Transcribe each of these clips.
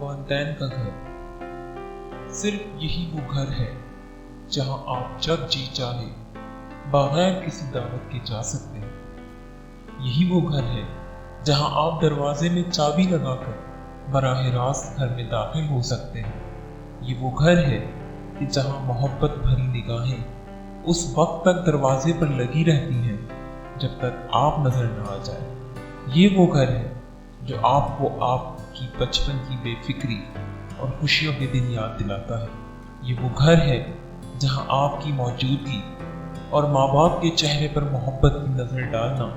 والدین کا گھر صرف یہی وہ گھر ہے جہاں آپ جب جی چاہے بغیر کسی دعوت کے جا سکتے ہیں۔ یہی وہ گھر ہے جہاں آپ دروازے میں چابی لگا کر براہ راست گھر میں داخل ہو سکتے ہیں۔ یہ وہ گھر ہے کہ جہاں محبت بھری نگاہیں اس وقت تک دروازے پر لگی رہتی ہیں جب تک آپ نظر نہ آ جائے۔ یہ وہ گھر ہے جو آپ کو آپ کی بچپن کی بے فکری اور خوشیوں کے دن یاد دلاتا ہے۔ یہ وہ گھر ہے جہاں آپ کی موجودگی اور ماں باپ کے چہرے پر محبت کی نظر ڈالنا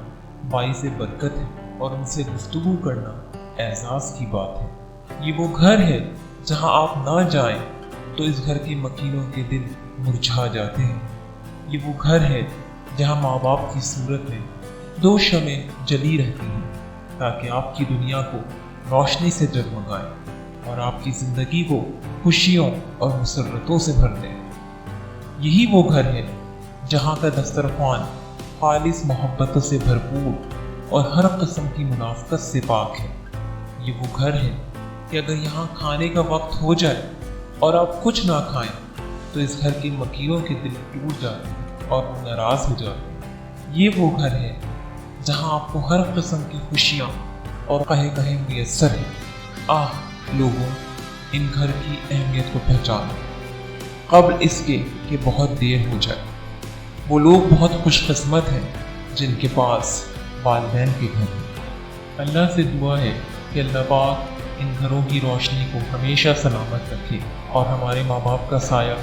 باعث برکت ہے اور ان سے گفتگو کرنا اعزاز کی بات ہے۔ یہ وہ گھر ہے جہاں آپ نہ جائیں تو اس گھر کے مکینوں کے دل مرجھا جاتے ہیں۔ یہ وہ گھر ہے جہاں ماں باپ کی صورت میں 2 شمعیں جلی رہتی ہیں تاکہ آپ کی دنیا کو روشنی سے جگمگائیں اور آپ کی زندگی کو خوشیوں اور مسرتوں سے بھر دیں۔ یہی وہ گھر ہے جہاں کا دسترخوان خالص محبتوں سے بھرپور اور ہر قسم کی منافقت سے پاک ہے۔ یہ وہ گھر ہے کہ اگر یہاں کھانے کا وقت ہو جائے اور آپ کچھ نہ کھائیں تو اس گھر کے مکینوں کے دل ٹوٹ جاتے ہیں اور وہ ناراض ہو جاتے ہیں۔ یہ وہ گھر ہے جہاں آپ کو ہر قسم کی خوشیاں اور کہے میسر ہے۔ لوگوں، ان گھر کی اہمیت کو پہچانو قبل اس کے کہ بہت دیر ہو جائے۔ وہ لوگ بہت خوش قسمت ہیں جن کے پاس والدین کے گھر ہیں۔ اللہ سے دعا ہے کہ اللہ پاک ان گھروں کی روشنی کو ہمیشہ سلامت رکھے اور ہمارے ماں باپ کا سایہ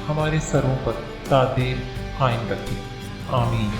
ہمارے سروں پر تا دیر قائم رکھے۔ آمین۔